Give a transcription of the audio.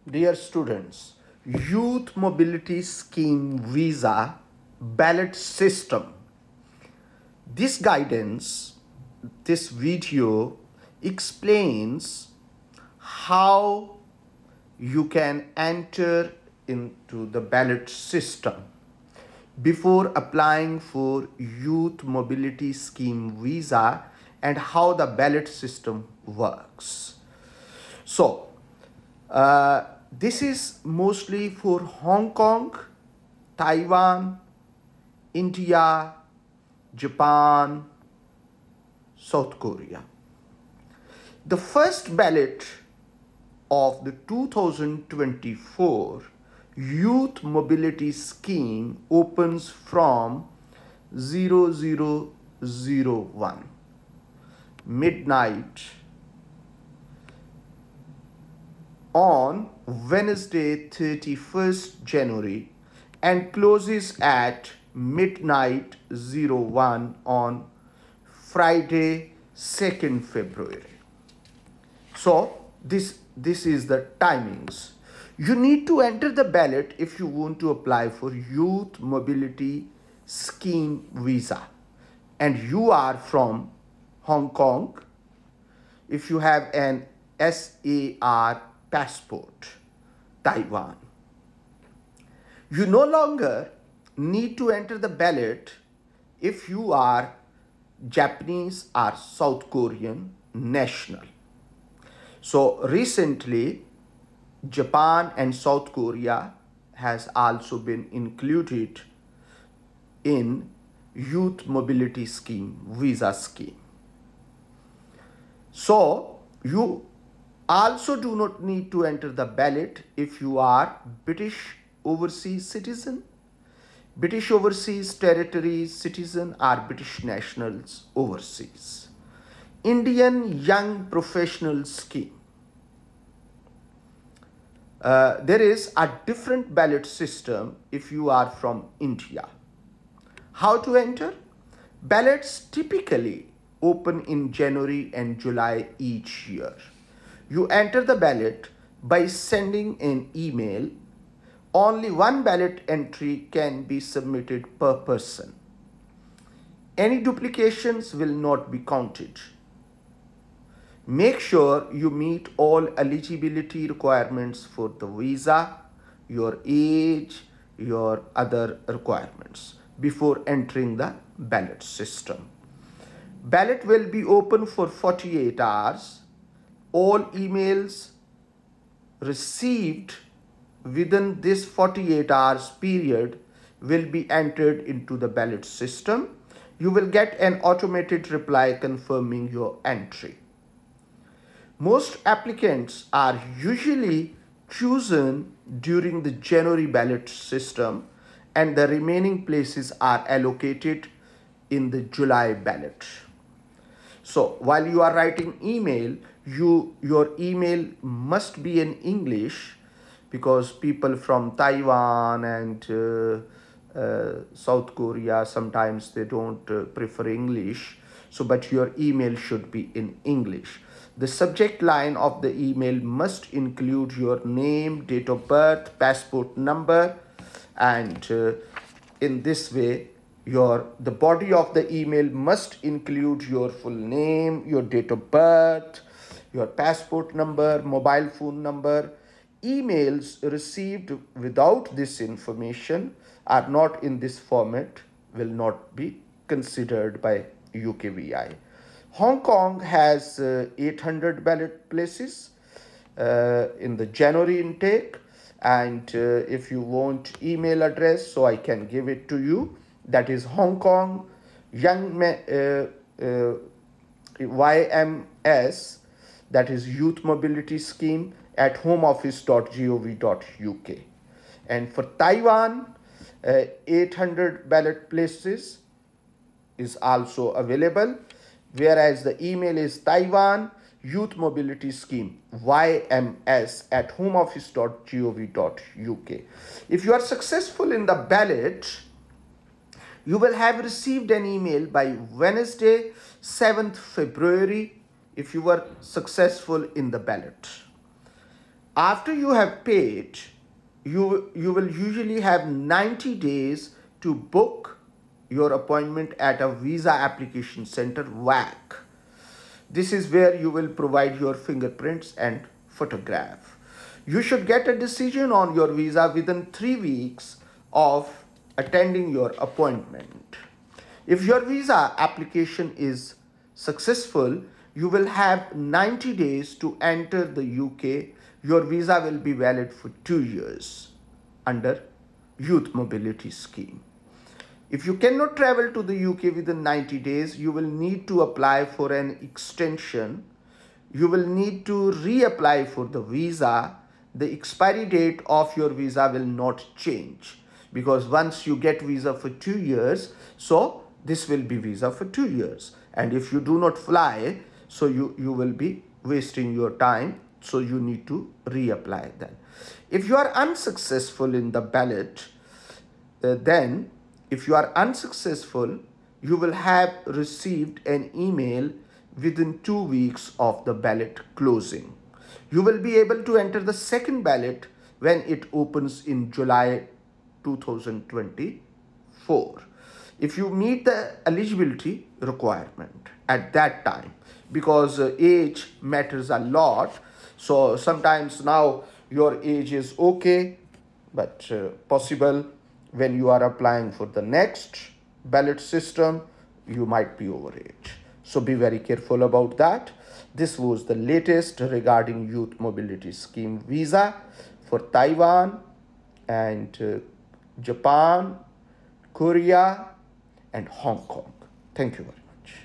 Dear students, Youth Mobility Scheme Visa ballot system. This guidance, this video explains how you can enter into the ballot system before applying for Youth Mobility Scheme Visa and how the ballot system works. So, this is mostly for Hong Kong, Taiwan, India, Japan, South Korea. The first ballot of the 2024 Youth Mobility Scheme opens from 0001 midnight on Wednesday 31st January and closes at midnight 01 on Friday 2nd February. So this is the timings. You need to enter the ballot if you want to apply for Youth Mobility Scheme Visa and you are from Hong Kong. If you have an SAR passport, Taiwan. You no longer need to enter the ballot if you are Japanese or South Korean national. So recently, Japan and South Korea has also been included in Youth Mobility Scheme, Visa scheme. So you also do not need to enter the ballot if you are British overseas citizen, British overseas territories citizen or British nationals overseas. Indian Young Professional Scheme. There is a different ballot system if you are from India. How to enter? Ballots typically open in January and July each year. You enter the ballot by sending an email. Only one ballot entry can be submitted per person. Any duplications will not be counted. Make sure you meet all eligibility requirements for the visa, your age, your other requirements before entering the ballot system. Ballot will be open for 48 hours. All emails received within this 48 hours period will be entered into the ballot system. You will get an automated reply confirming your entry. Most applicants are usually chosen during the January ballot system and the remaining places are allocated in the July ballot. So while you are writing email, your email must be in English because people from Taiwan and South Korea, sometimes they don't prefer English. So, but your email should be in English. The subject line of the email must include your name, date of birth, passport number, and in this way, the body of the email must include your full name, your date of birth, your passport number, mobile phone number. Emails received without this information are not in this format, will not be considered by UKVI. Hong Kong has 800 ballot places in the January intake, and if you want email address, so I can give it to you. That is Hong Kong YMS, that is Youth Mobility Scheme at homeoffice.gov.uk. And for Taiwan, 800 ballot places is also available, whereas the email is Taiwan Youth Mobility Scheme YMS at homeoffice.gov.uk. If you are successful in the ballot, you will have received an email by Wednesday 7th February if you were successful in the ballot. After you have paid, you will usually have 90 days to book your appointment at a visa application center, VAC. This is where you will provide your fingerprints and photograph. You should get a decision on your visa within 3 weeks of attending your appointment. If your visa application is successful, you will have 90 days to enter the UK. Your visa will be valid for 2 years under Youth Mobility Scheme. If you cannot travel to the UK within 90 days, you will need to apply for an extension. You will need to reapply for the visa. The expiry date of your visa will not change, because once you get visa for 2 years, so this will be visa for 2 years. And if you do not fly, so you will be wasting your time. So you need to reapply then. If you are unsuccessful in the ballot, then if you are unsuccessful, you will have received an email within 2 weeks of the ballot closing. You will be able to enter the second ballot when it opens in July 2024. If you meet the eligibility requirement at that time, because age matters a lot. So sometimes now your age is okay, but possible when you are applying for the next ballot system, you might be over age. So be very careful about that. This was the latest regarding Youth Mobility Scheme visa for Taiwan and Japan, Korea, and Hong Kong. Thank you very much.